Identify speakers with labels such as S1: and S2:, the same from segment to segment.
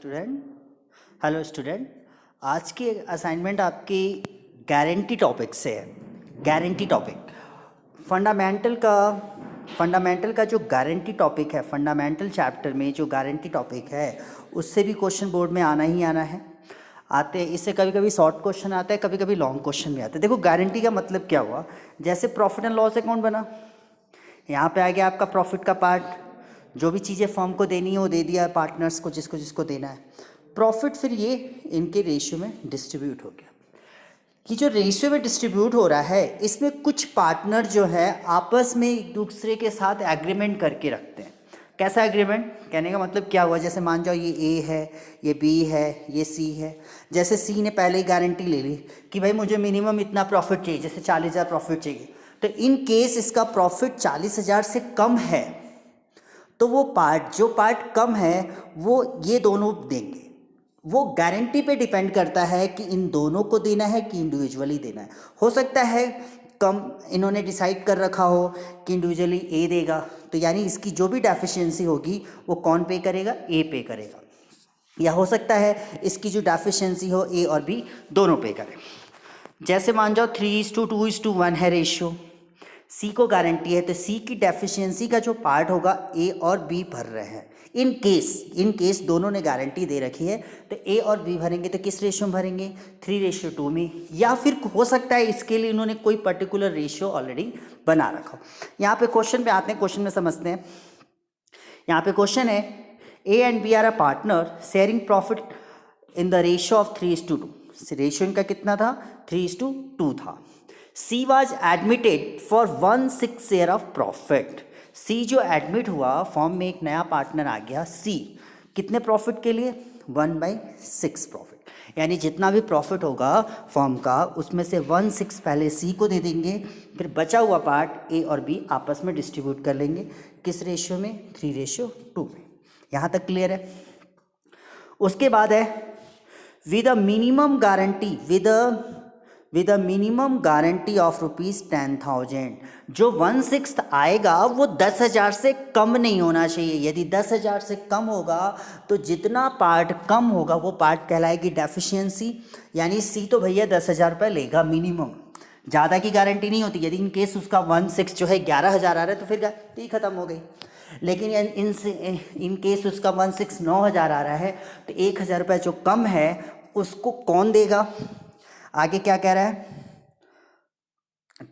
S1: Hello student. आज की assignment आपकी गारंटी टॉपिक से है। गारंटी टॉपिक फंडामेंटल का जो गारंटी टॉपिक है, फंडामेंटल चैप्टर में जो गारंटी टॉपिक है उससे भी क्वेश्चन बोर्ड में आना ही आना है। आते इससे कभी कभी शॉर्ट क्वेश्चन आता है, कभी कभी लॉन्ग क्वेश्चन भी आता है। देखो गारंटी का मतलब क्या हुआ, जैसे प्रॉफिट एंड लॉस अकाउंट बना, यहाँ पे आ गया आपका प्रॉफिट का पार्ट, जो भी चीज़ें फर्म को देनी है वो दे दिया है पार्टनर्स को, जिसको जिसको देना है। प्रॉफिट फिर ये इनके रेशियो में डिस्ट्रीब्यूट हो गया। कि जो रेशियो में डिस्ट्रीब्यूट हो रहा है इसमें कुछ पार्टनर जो है आपस में एक दूसरे के साथ एग्रीमेंट करके रखते हैं। कैसा एग्रीमेंट, कहने का मतलब क्या हुआ, जैसे मान जाओ ये ए है, ये बी है, ये सी है। जैसे सी ने पहले ही गारंटी ले ली कि भाई मुझे मिनिमम इतना प्रॉफिट चाहिए, जैसे 40,000 प्रॉफिट चाहिए, तो इन केस इसका प्रॉफिट 40,000 से कम है तो वो जो पार्ट कम है वो ये दोनों देंगे। वो गारंटी पे डिपेंड करता है कि इन दोनों को देना है कि इंडिविजुअली देना है। हो सकता है कम इन्होंने डिसाइड कर रखा हो कि इंडिविजुअली ए देगा, तो यानी इसकी जो भी डेफिशिएंसी होगी वो कौन पे करेगा, ए पे करेगा। या हो सकता है इसकी जो डेफिशिएंसी हो ए और बी दोनों पे करें। जैसे मान जाओ 3:2:1 है रेशियो, सी को गारंटी है तो सी की डेफिशिएंसी का जो पार्ट होगा ए और बी भर रहे हैं। इन केस दोनों ने गारंटी दे रखी है तो ए और बी भरेंगे तो किस रेशियो में भरेंगे, 3:2 में। या फिर हो सकता है इसके लिए इन्होंने कोई पर्टिकुलर रेशियो ऑलरेडी बना रखा हो। यहाँ पे क्वेश्चन पे आते हैं, क्वेश्चन में समझते हैं। यहाँ पे क्वेश्चन है A and B are a partner sharing profit in the ratio of 3:2। Ratio इनका कितना था, 3:2 था। C was admitted for 1/6 share of profit. C जो एडमिट हुआ, फॉर्म में एक नया पार्टनर आ गया सी, कितने प्रॉफिट के लिए, 1/6 प्रॉफिट। यानी जितना भी प्रॉफिट होगा फॉर्म का उसमें से 1/6 पहले सी को दे देंगे, फिर बचा हुआ पार्ट ए और बी आपस में डिस्ट्रीब्यूट कर लेंगे। किस रेशियो में, 3:2 में। यहाँ तक क्लियर है। उसके बाद है with a minimum guarantee, with a minimum guarantee of ₹10,000। जो 1/6 आएगा वो 10,000 से कम नहीं होना चाहिए। यदि 10,000 से कम होगा तो जितना पार्ट कम होगा वो पार्ट कहलाएगी डेफिशिएंसी। यानी सी तो भैया 10,000 रुपये लेगा मिनिमम, ज़्यादा की गारंटी नहीं होती। यदि इन केस उसका 1/6 जो है 11,000 आ रहा है तो फिर गारंटी ख़त्म हो गई। लेकिन इन केस उसका 1/6 9,000 आ रहा है तो 1,000 रुपये जो कम है उसको कौन देगा। आगे क्या कह रहा है,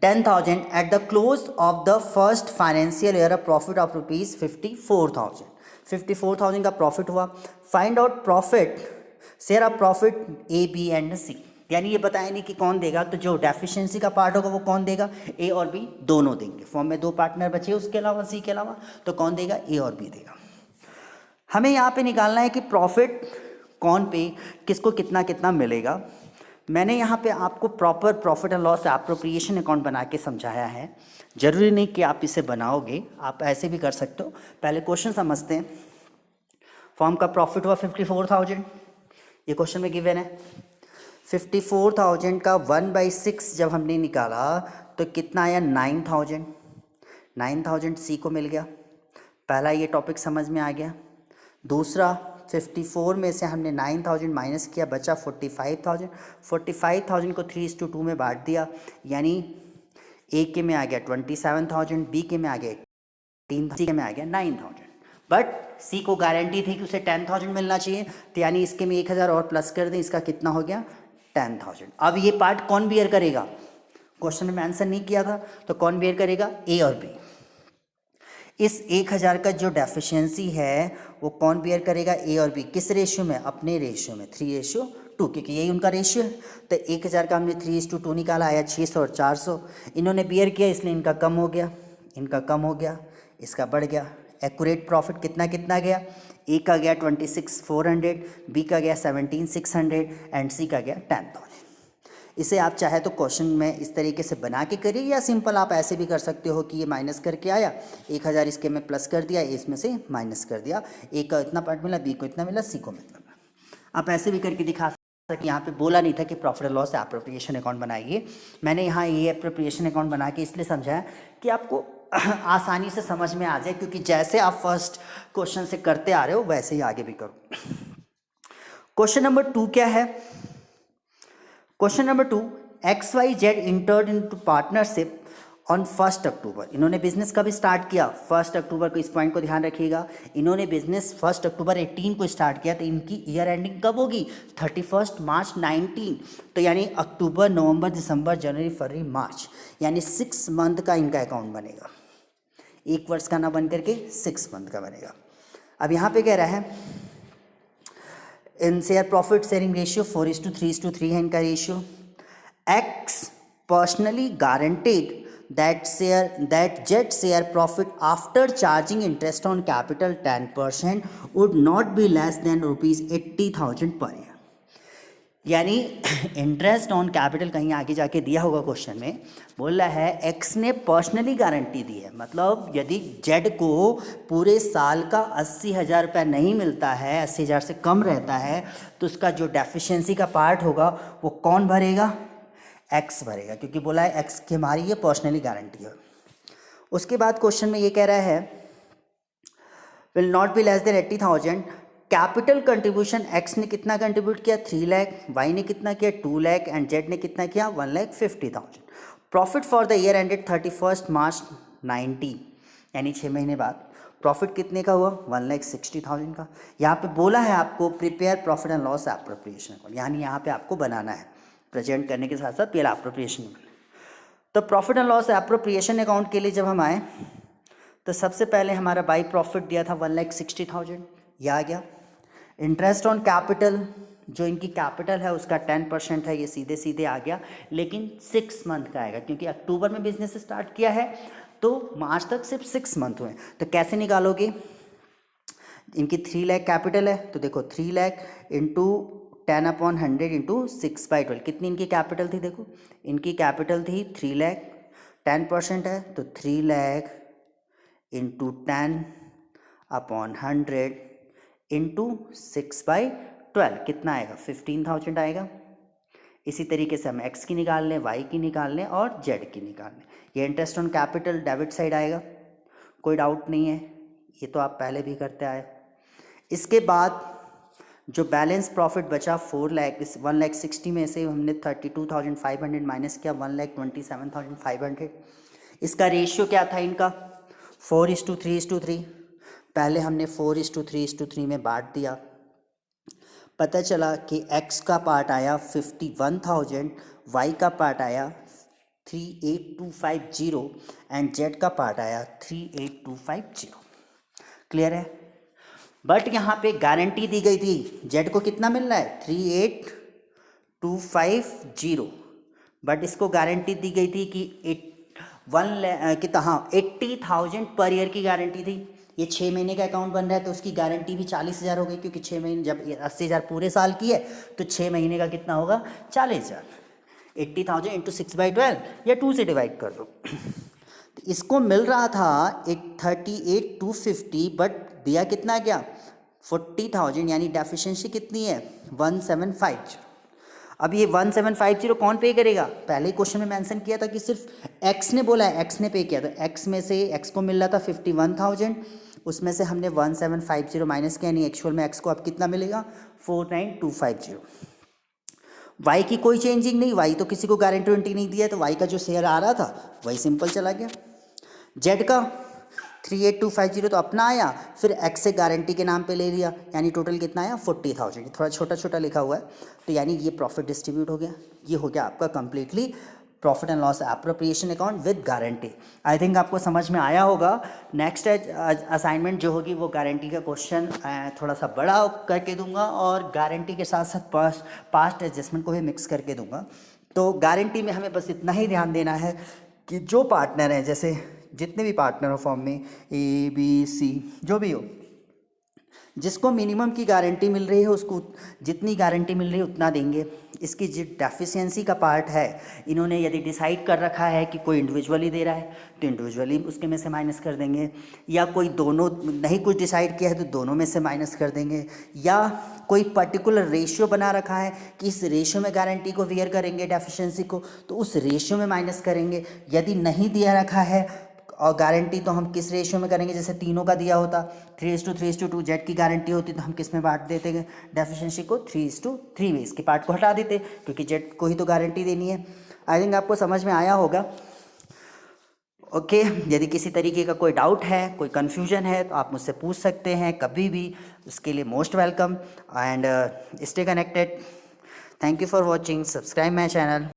S1: 10,000 at the close of the first financial year, a profit of ₹54,000। 54,000 का प्रॉफिट हुआ। Find out profit, share of profit A B and C. यानी ये बताया नहीं कि कौन देगा, तो जो डेफिशिएंसी का पार्ट होगा वो कौन देगा, ए और बी दोनों देंगे। फॉर्म में 2 पार्टनर बचे उसके अलावा, सी के अलावा, तो कौन देगा, ए और बी देगा। हमें यहाँ पे निकालना है कि प्रॉफिट कौन पे किसको कितना कितना मिलेगा। मैंने यहाँ पे आपको proper profit and loss appropriation account बना के समझाया है। ज़रूरी नहीं कि आप इसे बनाओगे, आप ऐसे भी कर सकते हो। पहले क्वेश्चन समझते हैं। फॉर्म का प्रॉफिट हुआ 54,000, ये क्वेश्चन में गिवन है। 54,000 का 1/6 जब हमने निकाला तो कितना आया, 9,000। 9,000 सी को मिल गया। पहला ये टॉपिक समझ में आ गया। दूसरा, 54 में से हमने 9,000 माइनस किया, बचा 45,000। 45,000 को 3:2 में बांट दिया, यानी ए के में आ गया 27,000, बी के में आ गया 18,000, सी के में आ गया 9,000। बट सी को गारंटी थी कि उसे 10,000 मिलना चाहिए, तो यानी इसके में 1,000 और प्लस कर दें, इसका कितना हो गया, 10,000। अब ये पार्ट कौन बियर करेगा, क्वेश्चन में आंसर नहीं किया था तो कौन बियर करेगा, ए और बी। इस 1,000 का जो डेफिशिएंसी है वो कौन बियर करेगा, ए और बी। किस रेशियो में, अपने रेशियो में 3:2, क्योंकि यही उनका रेशियो है। तो 1,000 का हमने 3:2 निकाला, आया 600 और 400। इन्होंने बियर किया इसलिए इनका कम हो गया, इनका कम हो गया, इसका बढ़ गया। एक्यूरेट प्रॉफिट कितना कितना गया, ए का गया 26,400, बी का गया 17,600 एंड सी का गया 10,000। इसे आप चाहे तो क्वेश्चन में इस तरीके से बना के करिए, या सिंपल आप ऐसे भी कर सकते हो कि ये माइनस करके आया, 1,000 इसके में प्लस कर दिया, इसमें से माइनस कर दिया, ए का इतना पार्ट मिला, बी को इतना मिला, सी को इतना मिला। आप ऐसे भी करके दिखा सकते हैं। यहाँ पे बोला नहीं था कि profit and loss appropriation account बनाइए। मैंने यहाँ ये एप्रोप्रिएशन अकाउंट बना के इसलिए समझाया कि आपको आसानी से समझ में आ जाए, क्योंकि जैसे आप फर्स्ट क्वेश्चन से करते आ रहे हो वैसे ही आगे भी करो। क्वेश्चन नंबर 2 क्या है? Question number 2, XYZ entered into partnership on 1 अक्टूबर। इन्होंने बिजनेस कब स्टार्ट किया? 1 अक्टूबर को। इस पॉइंट को ध्यान रखिएगा, इन्होंने बिजनेस 1 अक्टूबर 18 को स्टार्ट किया, तो इनकी ईयर एंडिंग कब होगी? 31 मार्च 19। तो यानी अक्टूबर, नवंबर, दिसंबर, जनवरी, फरवरी, मार्च, यानी 6 मंथ का इनका अकाउंट बनेगा। 1 वर्ष का ना बन करके 6 मंथ का बनेगा। अब यहाँ पे कह रहा है इन शेयर प्रॉफिट शेयरिंग रेशियो 4:3:3 है इनका ratio. X personally guaranteed that jet share profit after charging interest on capital 10% would not be less than rupees 80,000 per year। यानी इंटरेस्ट ऑन कैपिटल कहीं आगे जाके दिया होगा क्वेश्चन में, बोल रहा है एक्स ने पर्सनली गारंटी दी है, मतलब यदि जेड को पूरे साल का 80,000 रुपये नहीं मिलता है, 80,000 से कम रहता है, तो उसका जो डेफिशिएंसी का पार्ट होगा वो कौन भरेगा? एक्स भरेगा, क्योंकि बोला है एक्स की हमारी ये पर्सनली गारंटी है। उसके बाद क्वेश्चन में ये कह रहा है will not be less than 80,000। Capital contribution x ने कितना कंट्रीब्यूट किया? 3 लाख, वाई ने कितना किया? 2 लाख, एंड जेड ने कितना किया? 1,50,000। Profit for the year ended 31 मार्च 19, यानी 6 महीने बाद प्रॉफिट कितने का हुआ? 1,60,000 का। यहाँ पे बोला है आपको prepare profit and loss appropriation account, यानी यहाँ पे आपको बनाना है, प्रेजेंट करने के साथ साथ पहले एप्रोप्रिएशन। तो profit and loss appropriation account के लिए जब हम आए तो सबसे पहले हमारा बाई प्रॉफिट दिया था 1,60,000, यह आ गया। इंटरेस्ट ऑन कैपिटल, जो इनकी कैपिटल है उसका 10% है, ये सीधे सीधे आ गया, लेकिन 6 मंथ का आएगा, क्योंकि अक्टूबर में बिजनेस स्टार्ट किया है तो मार्च तक सिर्फ 6 मंथ हुए। तो कैसे निकालोगे? इनकी 3 लाख कैपिटल है, तो देखो 3 लाख इंटू 10/100 इंटू 6/12, कितनी इनकी कैपिटल थी? देखो इनकी कैपिटल थी 3 लाख, 10% है तो 3 लाख इंटू 10/100 इंटू 6/12 कितना आएगा? 15,000 आएगा। इसी तरीके से हम एक्स की निकाल लें, वाई की निकाल लें और जेड की निकाल लें। ये interest on capital debit side आएगा, कोई डाउट नहीं है, ये तो आप पहले भी करते आए। इसके बाद जो बैलेंस प्रॉफिट बचा 4 लाख, इस 1,60,000 में से हमने 32,500 माइनस किया, 1,27,500। इसका रेशियो क्या था इनका? 4:3:3। पहले हमने 4:3:3 में बांट दिया, पता चला कि x का पार्ट आया 51,000, y का पार्ट आया 38,250 एंड z का पार्ट आया 38,250। क्लियर है? बट यहाँ पे गारंटी दी गई थी, z को कितना मिल रहा है? 38,250, बट इसको गारंटी दी गई थी कि 80,000 पर ईयर की गारंटी थी। ये 6 महीने का अकाउंट बन रहा है तो उसकी गारंटी भी 40,000 हो गई, क्योंकि 6 महीने, जब 80,000 पूरे साल की है तो 6 महीने का कितना होगा? 40,000। 80,000 इंटू 6/12 या 2 से डिवाइड कर दो। तो इसको मिल रहा था 38,250, बट दिया कितना गया? 40,000, यानी डेफिशिएंसी कितनी है? 1,750। अब ये 1,750 कौन पे करेगा? पहले क्वेश्चन में मेंशन किया था कि सिर्फ एक्स ने बोला है, एक्स ने पे किया, तो एक्स में से एक्स को मिल रहा था 51,000, उसमें से हमने 1,750 माइनस किया, यानी एक्चुअल में एक्स को अब कितना मिलेगा? 49,250। वाई की कोई चेंजिंग नहीं, वाई तो किसी को गारंटी वारंटी नहीं दिया, तो वाई का जो शेयर आ रहा था वही सिंपल चला गया। जेड का 38,250 तो अपना आया, फिर एक्स से गारंटी के नाम पे ले लिया, यानी टोटल कितना आया? 40,000। थोड़ा छोटा छोटा लिखा हुआ है, तो यानी ये प्रॉफिट डिस्ट्रीब्यूट हो गया। ये हो गया आपका completely profit and loss appropriation account with guarantee. I think आपको समझ में आया होगा। नेक्स्ट असाइनमेंट जो होगी वो गारंटी का क्वेश्चन थोड़ा सा बड़ा करके दूंगा, और गारंटी के साथ साथ पास्ट एडजस्टमेंट को भी मिक्स करके दूंगा। तो गारंटी में हमें बस इतना ही ध्यान देना है कि जो पार्टनर हैं, जैसे जितने भी पार्टनर हो फॉर्म में, ए बी सी जो भी हो, जिसको मिनिमम की गारंटी मिल रही है उसको जितनी गारंटी मिल रही है उतना देंगे। इसकी जो डेफिशिएंसी का पार्ट है, इन्होंने यदि डिसाइड कर रखा है कि कोई इंडिविजुअली दे रहा है तो इंडिविजुअली उसके में से माइनस कर देंगे, या कोई दोनों नहीं कुछ डिसाइड किया है तो दोनों में से माइनस कर देंगे, या कोई पर्टिकुलर रेशियो बना रखा है कि इस रेशियो में गारंटी को वेयर करेंगे डेफिशिएंसी को, तो उस रेशियो में माइनस करेंगे। यदि नहीं दिया रखा है और गारंटी तो हम किस रेशियो में करेंगे, जैसे तीनों का दिया होता 3:3:2 जेड की गारंटी होती तो हम किस में बांट देते डेफिशिएंसी को 3:3 में, इसके पार्ट को हटा देते क्योंकि जेड को ही तो गारंटी देनी है। आई थिंक आपको समझ में आया होगा। ओके यदि किसी तरीके का कोई डाउट है, कोई कन्फ्यूजन है तो आप मुझसे पूछ सकते हैं कभी भी, उसके लिए most welcome and stay connected. Thank you for watching, subscribe my channel.